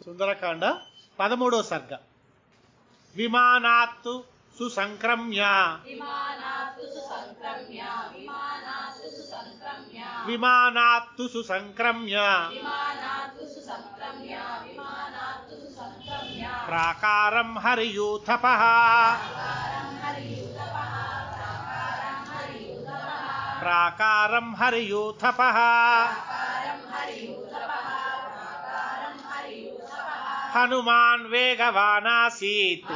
సుందరకాండ 13వ సర్గ. విమానాత్తు సుసంక్రమ్య విమానాత్తు సుసంక్రమ్య ప్రాకారం హరియూథపః ప్రాకారం హరియూథపః హనుమాన్ వేగవానాసీత్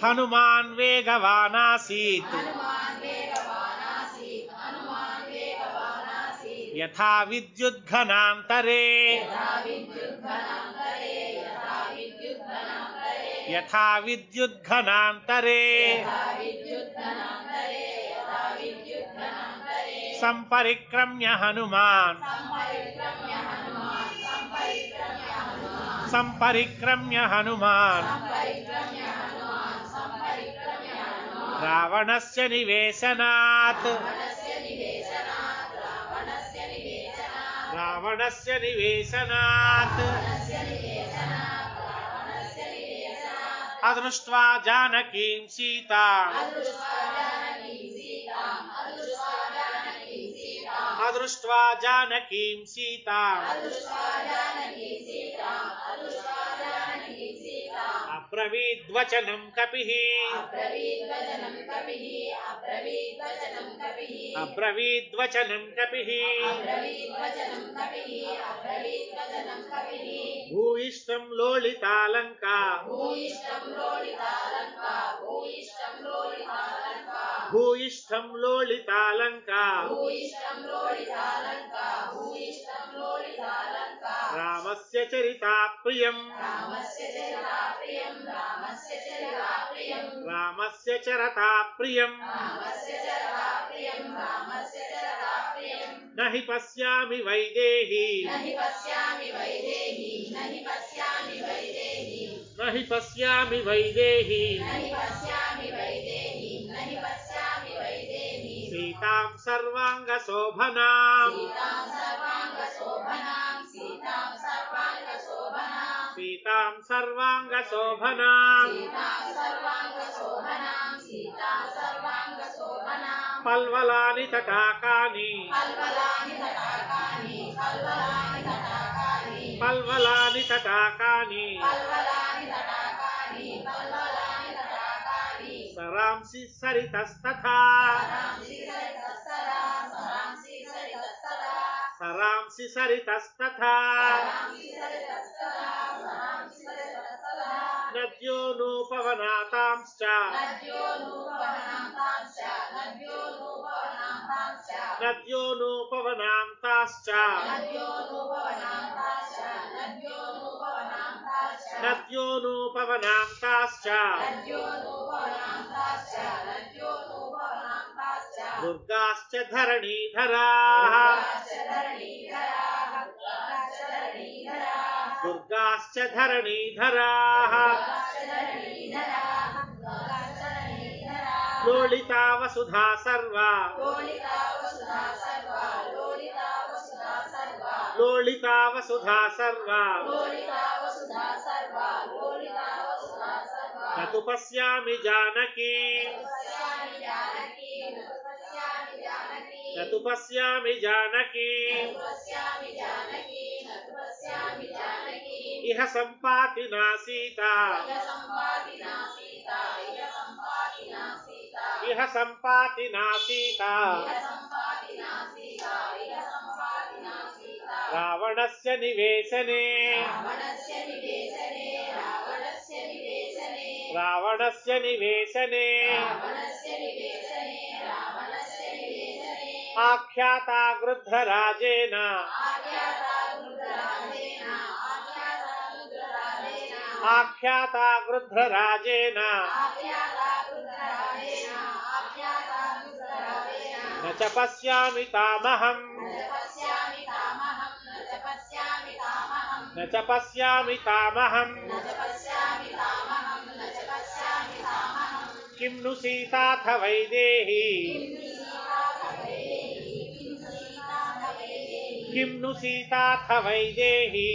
హనుమాన్ వేగవానాసీత్ యథా విద్యుద్ఘనాంతరే యథా విద్యుద్ఘనాంతరే సంపరిక్రమ్య హనుమాన్ సంపరిక్రమ్య హనుమాన్ రావణస్య నివేశనాత్ రావణస్య నివేశనాత్ అదృష్ట్వా జానకీం సీతాం అదృష్ట్వా జానకీం సీతాం అబ్రవీద్వచనం కపిః అబ్రవీద్వచనం కపిః భూయిష్టం లోళితాలంకా భూయిష్టం లోళితాలంకా రామస్య చరితా ప్రియం రామస్య చరతా ప్రియం నహి పశ్యామి వైదేహీ నహి పశ్యామి వైదేహీ సీతాం సర్వాంగ శోభనాం సీతాం సర్వాంగ శోభనాం పల్వలాని తటాకాని పల్వలాని తటాకాని సరాంసి సరితస్తథా సరాంసి సరితస్తథా నద్యోనోపవనాతాంశ్చ నద్యోనోపవనాంతాశ్చ నద్యోనోపవనాంతాశ్చ దుర్గాశ్చ ధరణీధరాః దుర్గాశ్చ ధరణీధరాః లోళితా వసుధా సర్వా లోళితా వసుధా సర్వా నతు పశ్యామి జానకీ నతు పశ్యామి జానకీ ఇహ సంపాతి నా సీతా ఇహ సంపాతి నా సీతా రావణస్య నివేశనే రావణస్య నివేశనే ఆఖ్యాతా గృధ్రరాజేన ఆఖ్యాతా గృధ్రరాజేన న చ పశ్యామి తామహం న చ పశ్యామి తామహం కిం ను సీతాథ వైదేహీ किं नु सीताथ वैदेही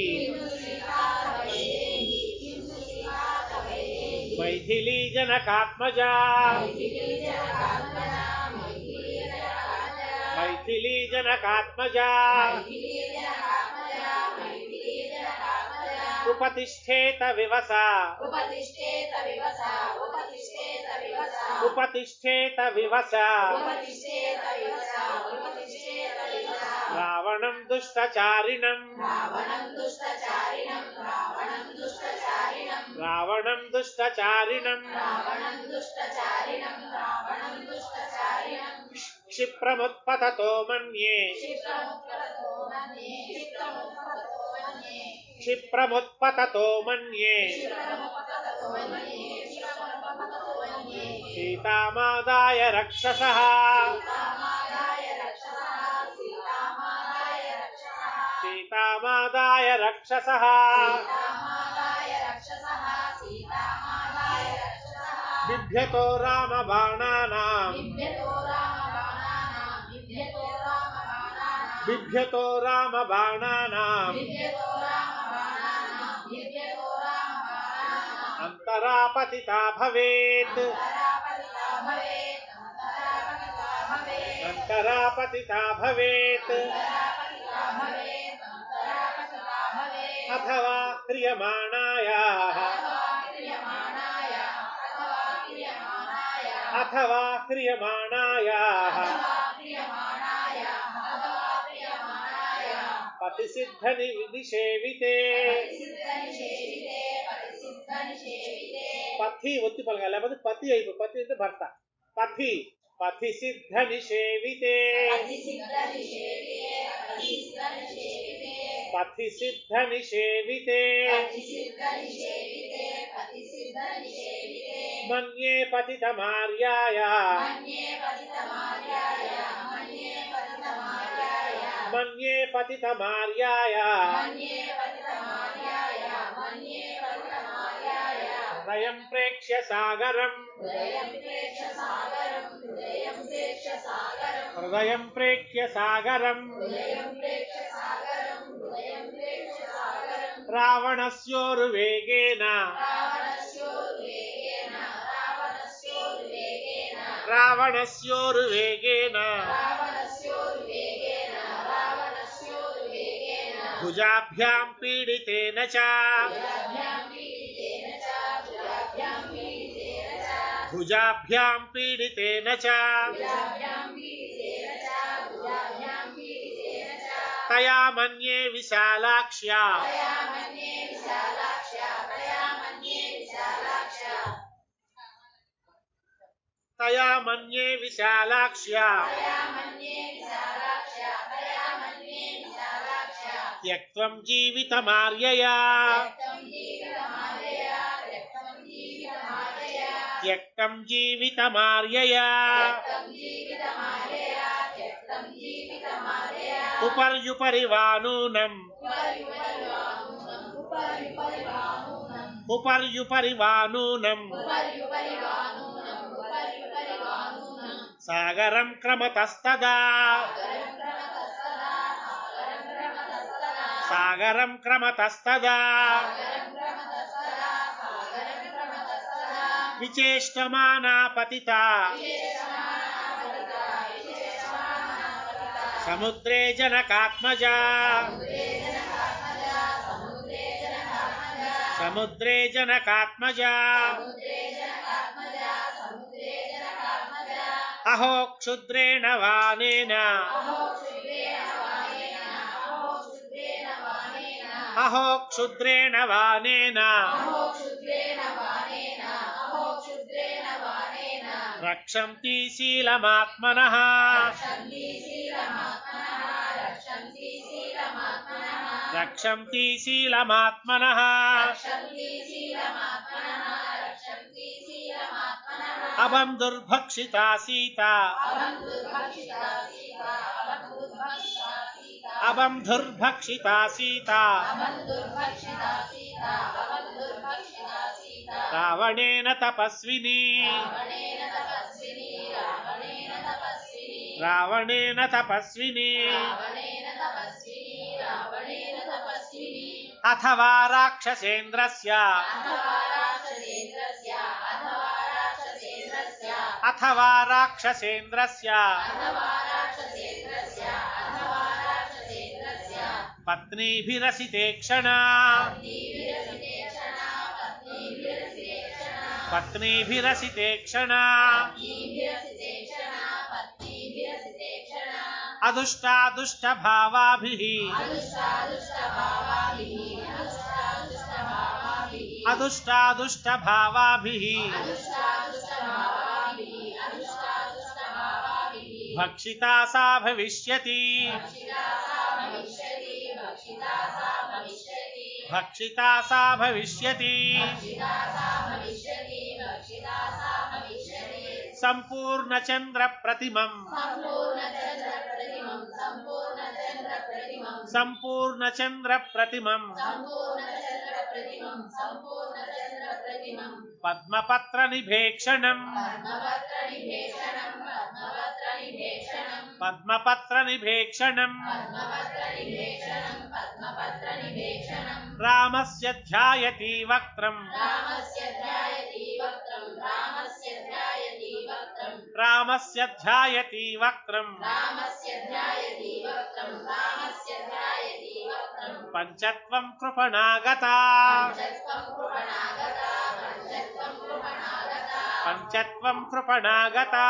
मैथिली जनकात्मजा मैथिली जनकात्मजा उपतिष्ठेत विवसा उपतिष्ठेत विवसा रावणं दुष्टचारिणं रावणं दुष्टचारिणं क्षिप्रमुत्पततो मन्ये क्षिप्रमुत्पततो मन्ये सीतामादाय रक्षसः सीतामादाय रक्षसः बिभ्यतो रामबाणानां बिभ्यतो रामबाणानां अंतरा पतिता भवेत् अंतरा पतिता भवेत् अथवा क्रियमाणायाः अथवा क्रियमाणायाः पतिसिद्धनिषेविते पथि ఒత్తి పలకాలి లేకపోతే పతి అయిపో పతి అంటే భర్త పథి పథి సిద్ధ నిషేవితే పథి సిద్ధ నిషేవితే మన్యే పతితమార్యాయ మన్యే పతితమార్యాయ హృదయం ప్రేక్ష్య సాగరం హృదయం ప్రేక్ష్య సాగరం రావణస్యోరువేగేన రావణస్యోరువేగేన భుజాభ్యాం పీడితేన చ భుజాభ్యాం పీడితేన చ తయా మన్యే విశాలాక్ష్యా తయా మన్యే విశాలాక్ష్యా త్యక్త్వం జీవితమార్యయా త్యక్తం జీవితమార్యయా ఉपर्युपरिवानूनम् उपर्युपरिवानूनम् सागरं क्रमतस्तदा सागरं क्रमतस्तदा विचेष्टमाना पतिता समुद्रे जनकात्मजा समुद्रे जनकात्मजा अहो क्षुद्रेण वानेन अहो क्षुद्रेण वानेन रक्षन्ति शीलमात्मनः रक्षन्ति शीलमात्मनः अभं दुर्भक्षिता सीता अभं दुर्भक्षिता सीता रावणेन तपस्विनी रावणेन तपस्विनी अथवा राक्षसेन्द्रस्य अथवा राक्षसेन्द्रस्य पत्नीभिरसितेक्षणा पत्नीभिरसितेक्षणा अदुष्टादुष्टभावाभिः अदुष्टादुष्टभावाभिः भक्षिता सा भविष्यति भक्षिता सा भविष्यति संपूर्णचंद्र प्रतिमं संपूर्णचंद्र प्रतिमं पद्मपत्र निभेक्षणं पद्मपत्र निभेक्षणं रामस्य ध्यायति वक्त्रम् रामस्य ध्यायति वक्त्रम् पञ्चत्वं कृपणागता पञ्चत्वं कृपणागता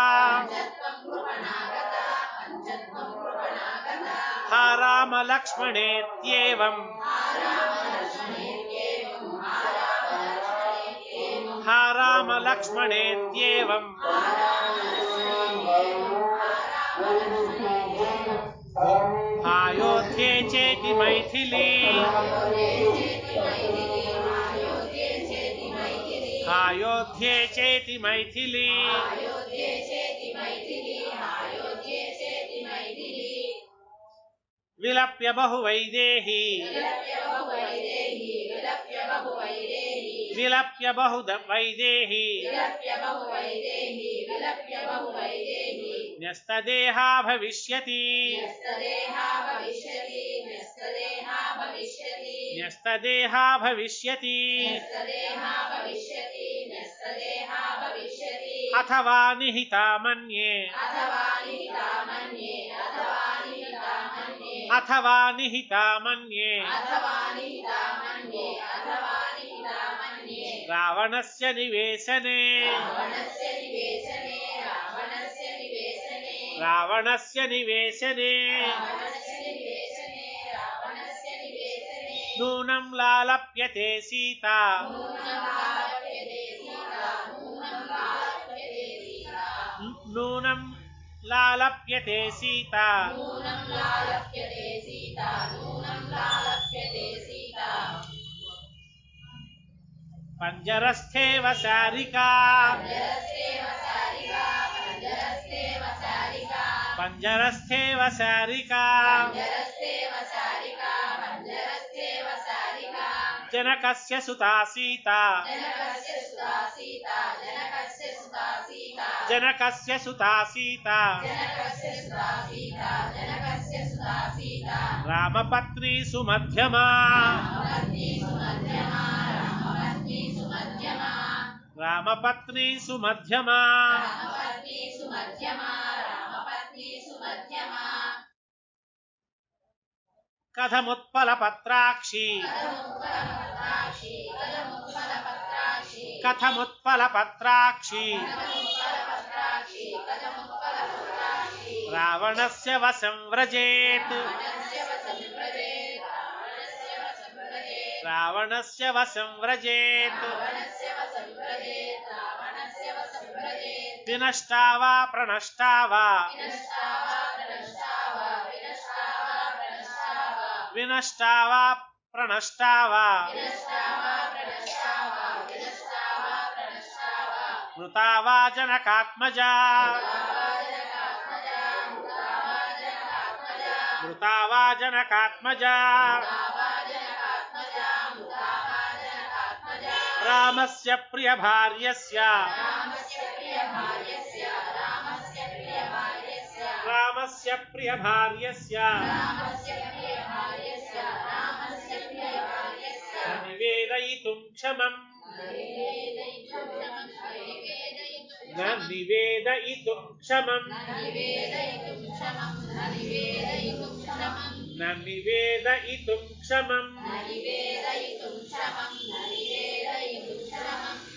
हा राम लक्ष्मणेत्येवम् हा राम लक्ष्मणेत्येवम् अयोध्ये चेति मैथिली अयोध्ये चेति मैथिली विलप्य बहुवैदेही विलप्य बहुवैदेही न्यस्तदेहा भविष्यति न्यस्तदेहा भविष्यति अथवा निहिता मन्ये अथवा निहिता मन्ये रावणस्य निवेशने रावणस्य निवेशने नूनं लालप्यते सीता नूनं लालप्यते सीता पंजरस्थेव सारिका पंजरस्थेव सारिका जनकस्य सुता सीता जनकस्य सुता सीता रामपत्नी सुमध्यमा रामपत्नी सुमध्यमा कथमुत्पलपत्राक्षी कथमुत्पलपत्राक्षी रावणस्य वशं व्रजेत् रावणस्य वशं व्रजेत् विनष्टा वा प्रणष्टा वा विनष्टा वा प्रणष्टा वा मृता वा जनकात्मजा मृता वा जनकात्मजा रामस्य प्रियभार्यस्य रामस्य प्रियभार्यस्य क्षमम् न निवेदयितुं क्षमम् न निवेदयितुं क्षमम्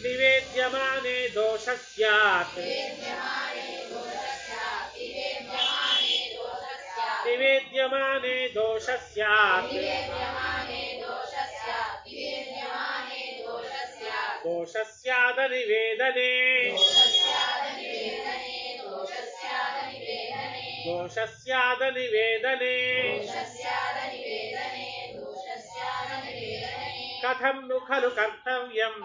निवेद्यमाने दोषः स्यात् निवेद्यमाने दोषः स्यात् दोषः स्यादनिवेदने दोषः स्यादनिवेदने कथं नु खलु कर्तव्यम्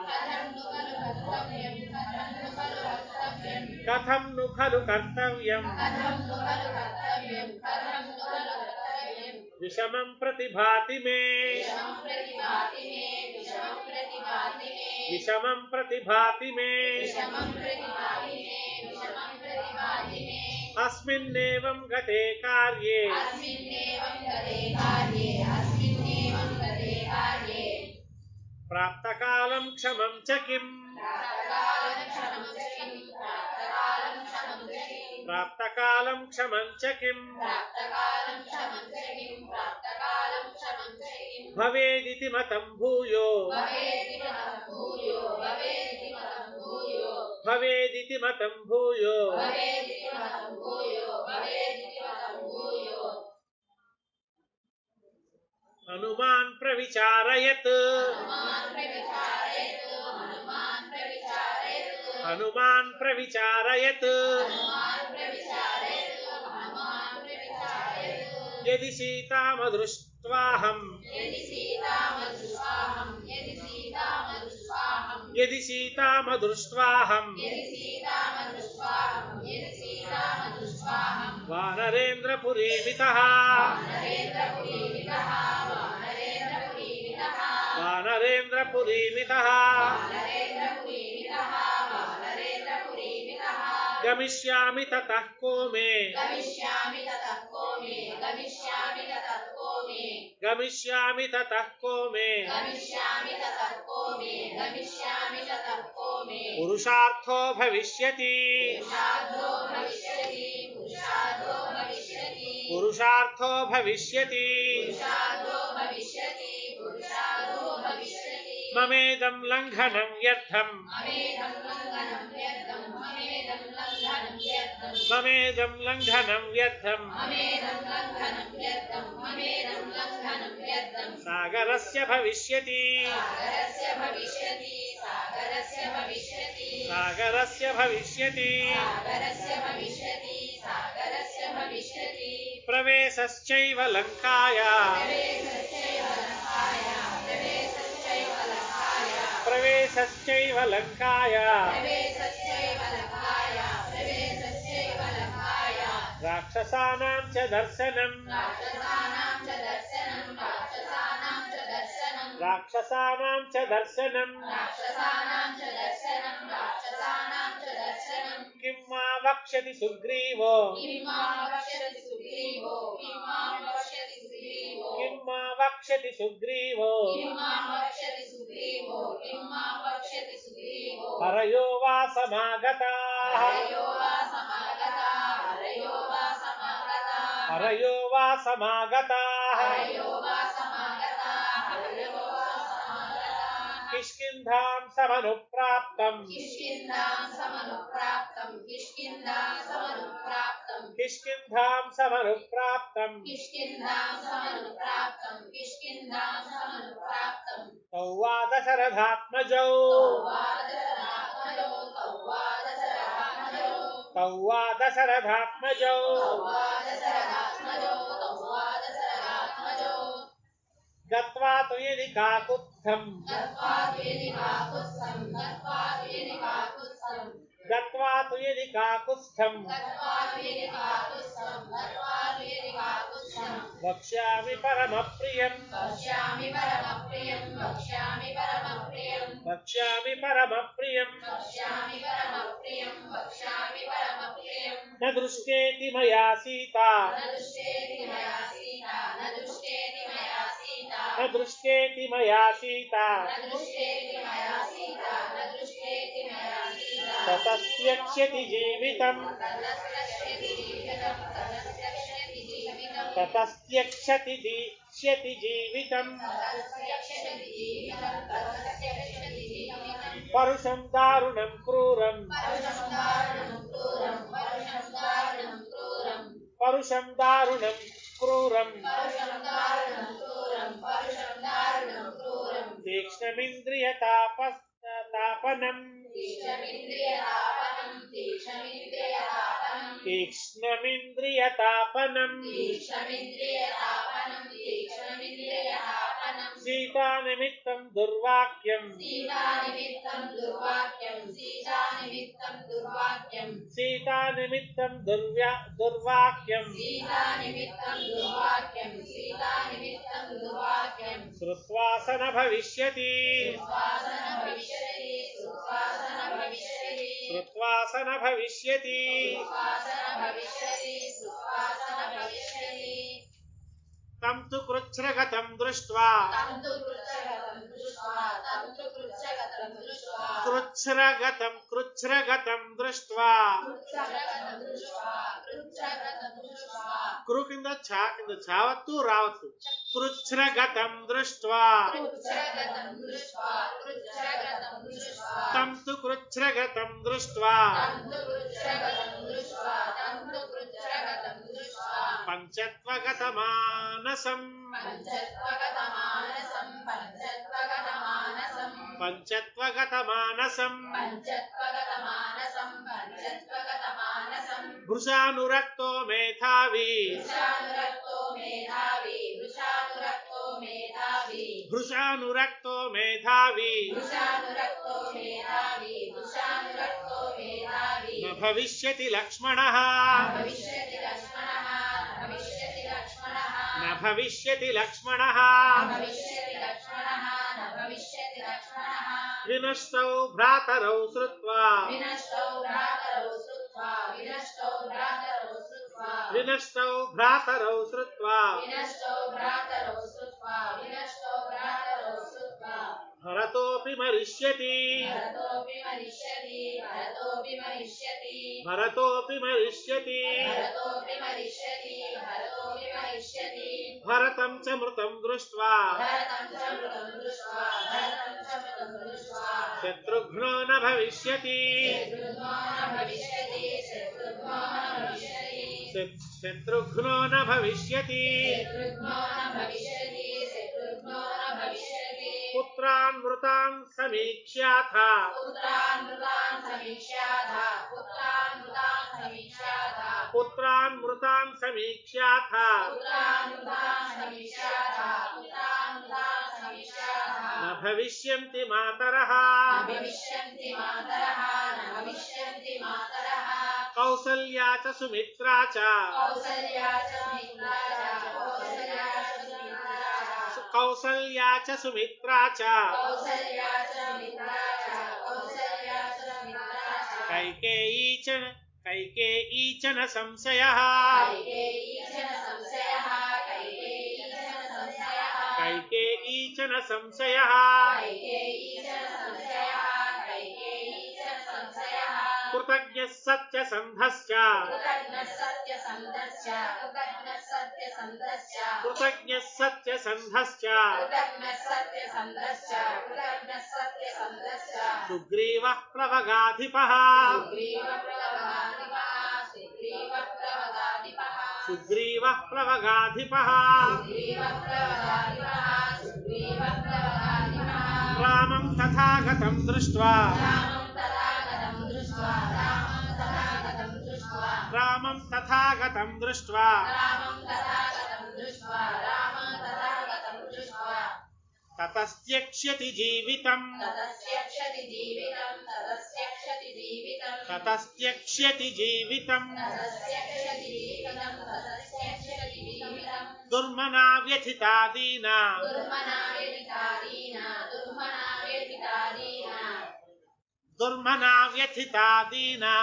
कथं नु खलु कर्तव्यम् विषमं प्रतिभाति मे विषमं प्रतिभाति मे अस्मिन्नेवं गते कार्ये प्राप्तकालं क्षमं च किम् प्राप्तकालं क्षमं च किम् भवेदिति मतं भूयो भवेदिति मतं भूयो हनुमान् प्रविचारयत् हनुमान् प्रविचारयत् यदि सीतामदृष्ट्वाहम् यदि सीतामदृष्ट्वाहम् वानरेन्द्रपुरीमितः वानरेन्द्रपुरीमितः गमिष्यामि ततः को मे गमिष्यामि ततः को मे पुरुषार्थो भविष्यति पुरुषार्थो भविष्यति ममेदं लङ्घनं व्यर्थम् ममेदं लङ्घनं व्यर्थम् सागरस्य भविष्यति सागरस्य भविष्यति प्रवेशश्चैव लङ्काया प्रवेशश्चैव लङ्काया राक्षसानां च दर्शनम् राक्षसानां च दर्शनम् किं मा वक्ष्यति सुग्रीवो किं मा वक्ष्यति सुग्रीवो हरयो वा समागताः हरयो वा समागताः किष्किन्धां समनुप्राप्तम् किष्किन्धां समनुप्राप्तम् तौ वा दशरथात्मजौ तौ वा दशरथात्मजौ गत्वा तु यदि काकुत्स्थम् गत्वा तु यदि काकुत्स्थम् वक्ष्यामि परमप्रियम् वक्ष्यामि परमप्रियम् न दृष्टेति मया सीता न दृष्टेति मया सीता ततस्त्यक्ष्यति जीवितम् ततस्त्यक्ष्यति जीवितम् परुषं दारुणं क्रूरम् परुषं दारुणं क्रूरम् तीक्ष्णमिन्द्रियतापनम् सीतानिमित्तं दुर्वाक्यम् सीतानिमित्तं दुर्वाक्यम् श्रुत्वा स न भविष्यति श्रुत्वा स न भविष्यति तं तु कृच्छ्रगतं दृष्ट्वा कृच्छ्रगतं दृष्ट्वा कृ కింద చావత్తు రావత్తు कृच्छ्रगतं दृष्ट्वा तं तु कृच्छ्रगतं दृष्ट्वा पंचत्वगतमानसम् भृशानुरक्तो मेधावी भृशानुरक्तो मेधावी न भविष्यति लक्ष्मणः न भविष्यति लक्ष्मणः विनष्टौ भ्रातरौ श्रुत्वा विनष्टौ भ्रातरौ श्रुत्वा भरतोऽपि मरिष्यति भरतोऽपि मरिष्यति भरतं च मृतं दृष्ट्वा शत्रुघ्नो न भविष्यति शत्रुघ्नो न भविष्यति पुत्रान् मृतान् समीक्ष्याथ पुत्रान् मृतान् समीक्ष्याथ न भविष्यन्ति मातरः कौसल्या च सुमित्रा च कौसल्या च सुमित्रा च कैकेयी च न संशयः कैकेयी च न संशयः कृतज्ञः सत्यसन्धश्च कृतज्ञः सत्यसन्धश्च सुग्रीवः प्लवगाधिपः सुग्रीवः प्लवगाधिपः रामं तथागतं दृष्ट्वा रामं तथागतं दृष्ट्वा ततस्त्यक्ष्यति जीवितम् ततस्त्यक्ष्यति जीवितम् दुर्मना व्यथिता दीना दुर्मना व्यथिता दीना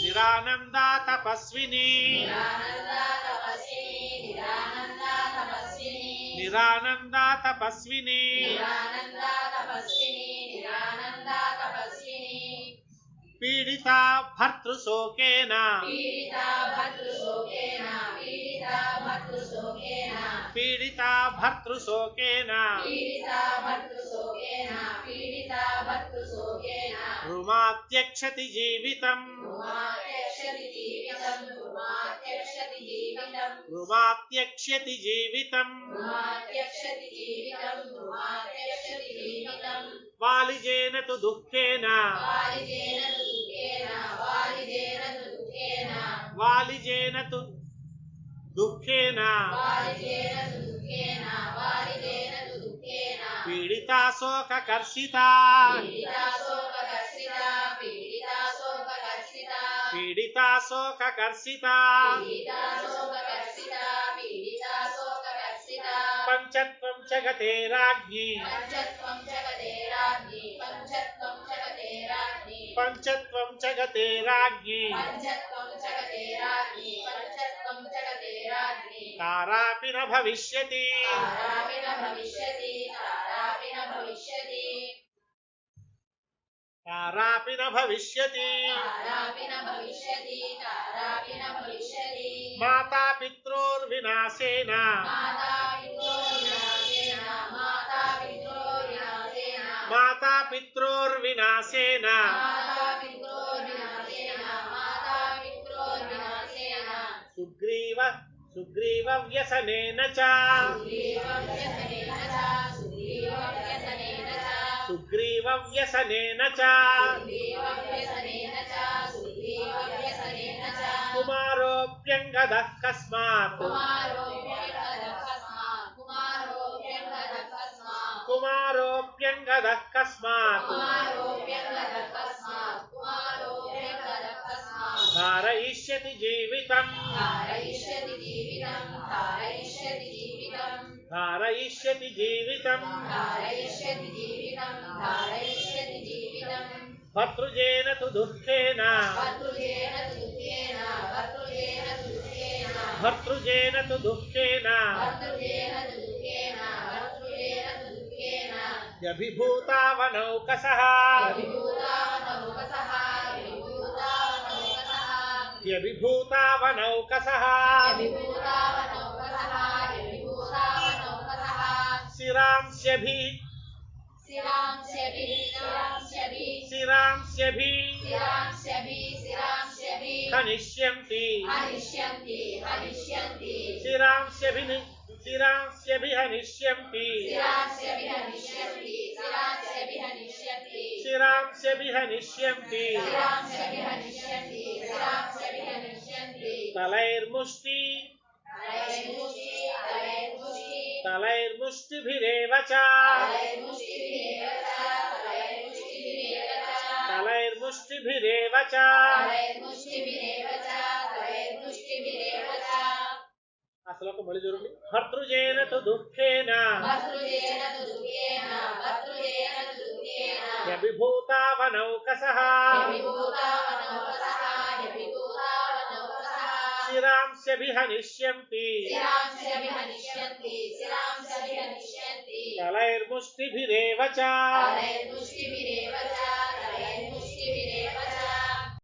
निरानंदा तपस्विनी निरानंदा तपस्विनी पीडिता भर्तृशोकेन पीडिता भर्तृशोकेन रुमात्यक्षति जीवितम् रुमात्यक्ष्यति जीवितम् वालिजेन तु दुःखेन वालिजेन तु दुःखेन पीडिता शोककर्षिता पीडिता शोककर्षिता पंचत्वं जगते राज्ञी पंचत्वं जगते राज्ञी तारापि न भविष्यति तारापि न भविष्यति माता पित्रोर्विनाशेन माता पित्रोर्विनाशेन सुग्रीव सुग्रीव व्यसनेन च सुग्रीव व्यसनेन च कुमारोऽप्यङ्गदः कस्मात् कुमारोऽप्यङ्गदः कस्मात् धारयिष्यति जीवितम् धारयिष्यति जीवितम् भर्तृजेन तु दुःखेन भर्तृजेन तु दुःखेन व्यभिभूतावनौकसः व्यभिभूतावनौकसः शिरांस्यभि शिरांस्यभि हनिष्यन्ति शिरांस्यभि शिरांस्यभि हनिष्यन्ति शिरांस्यभि हनिष्यन्ति तलैर्मुष्टि तलैर्मुष्टिभिरेव च तलैर्मुष्टिभिरेव च ఆ శ్లోకం మళ్ళీ చూడండి భర్తృజేన తు దుఃఖేన వ్యభిభూతావనౌకసః शिरांस्यभि हनिष्यन्ति तलैर्मुष्टिभिरेव च